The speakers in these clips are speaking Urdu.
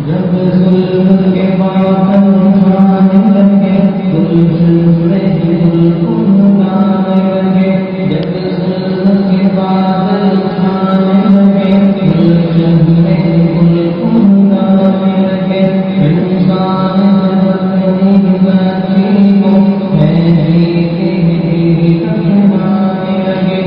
جب ظلم کے باطن کھانے لگے گلشن میں گل گانے لگے جب ظلم کے باطن کھانے لگے گلشن میں گل گانے لگے انسان اپنی بچی کو مہندی کے کٹوانے لگے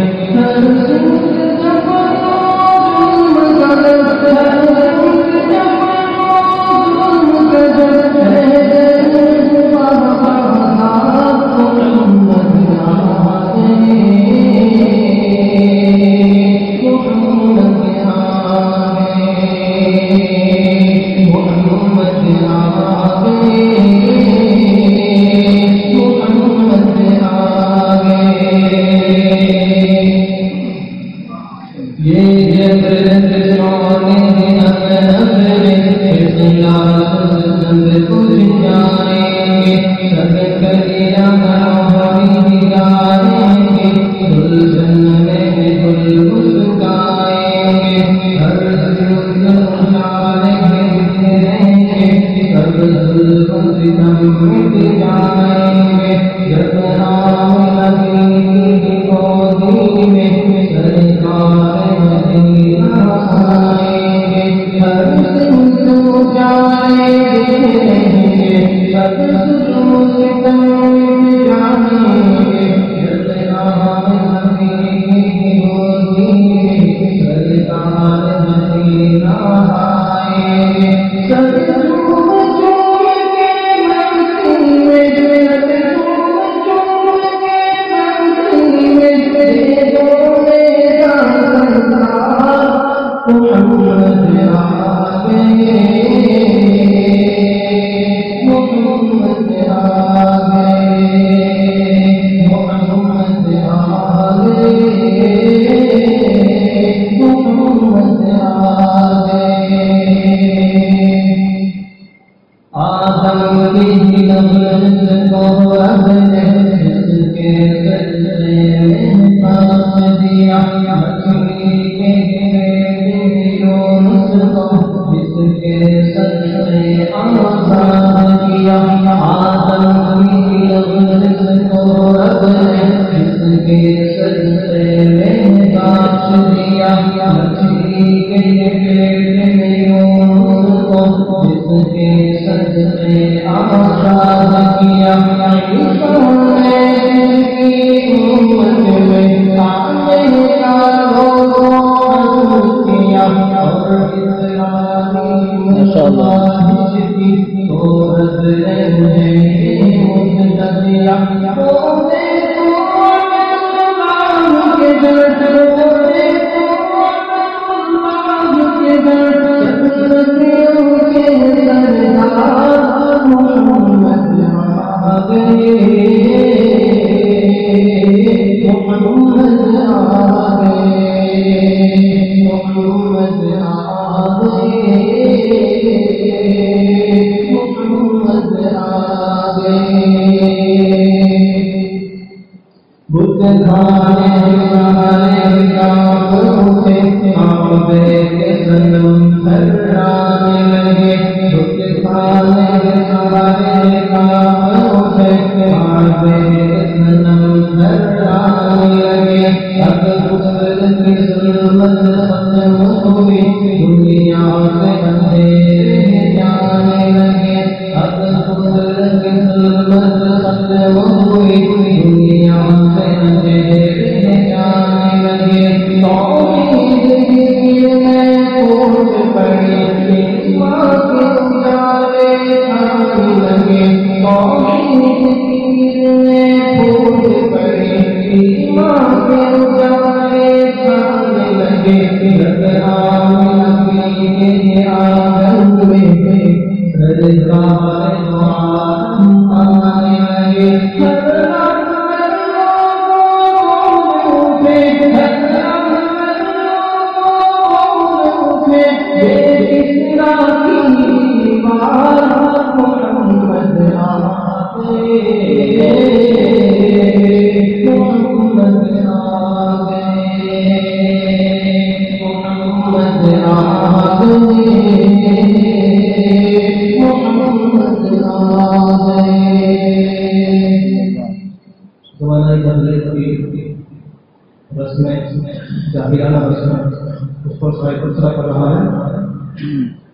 ہر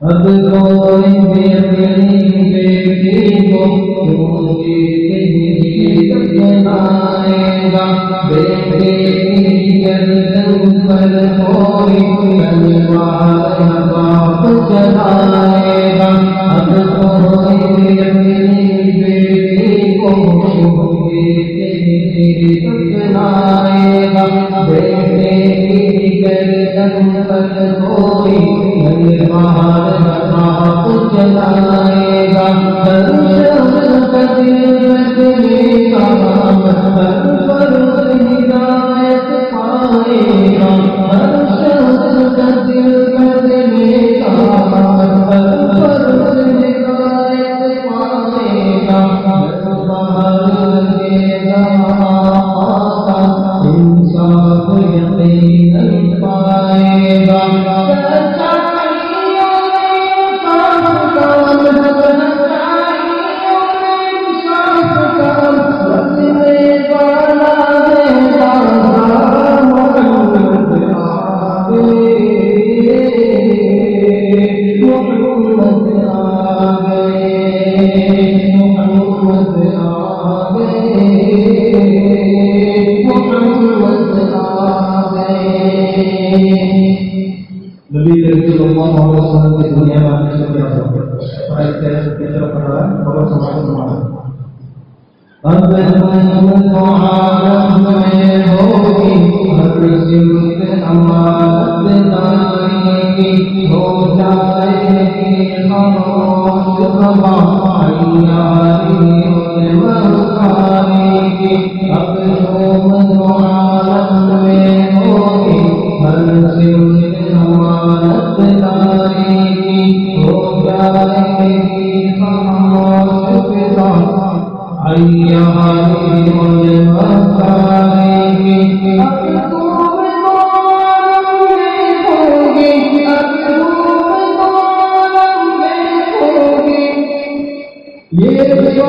اب کوئی بھی اپنی بیٹی کو کیونکہ بنائے گا بیٹے کی گردن پر کوئی تلوار باپ چلائے گا اب کوئی بھی اپنی بیٹی کو بنائے گا بیٹے کی گردن پر کوئی تلوار باپ چلائے گا ہر شخص کا دل بدلے گا ہر فرد ہدایت پائے گا ہر شخص کا دل بدلے گا ہر فرد ہدایت پائے گا باہر لگے گا انصاف یقیناً پائے گا اب تو عالم میں ہوگی ہر سمت امانت داری کی ہو جائے گی خاموش خبا عیاری مکاری کی اب تو عالم میں ہوگی ہر سمت امانت داری کی ہو جائے گی خاموش خبا عیاری مکاری کی اب تو یہ جو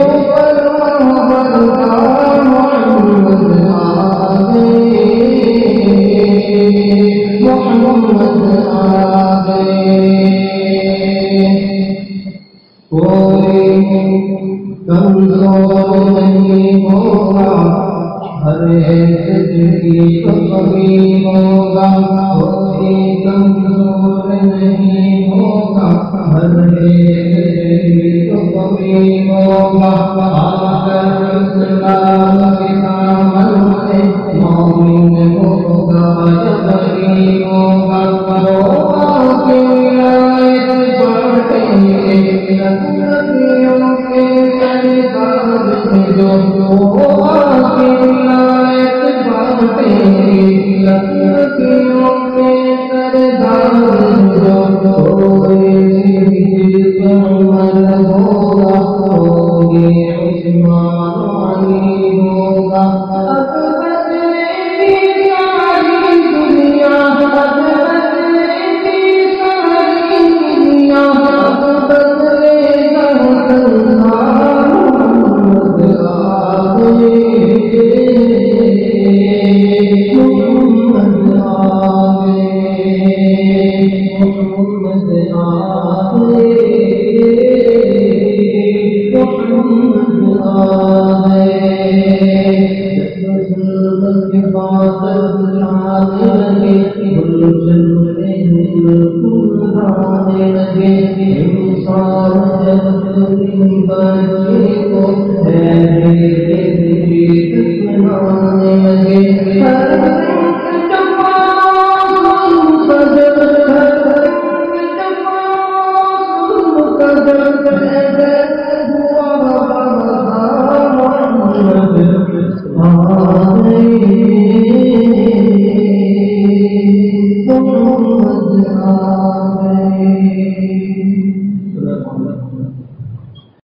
محمد آ گئے کوئی کمزور نہیں ہوگا ہر ایک کی کمی ہوگا کوئی کمزور نہیں ہوگا ہر ایک کمی ہوگا آ کر اسلام کے دامن سے مومن ہوگا یقین ہوگا وہ کے آیت بڑھیں گے لکھیوں کے سردار جو کے آیت بڑھیں گے لکھیوں کے سردار جو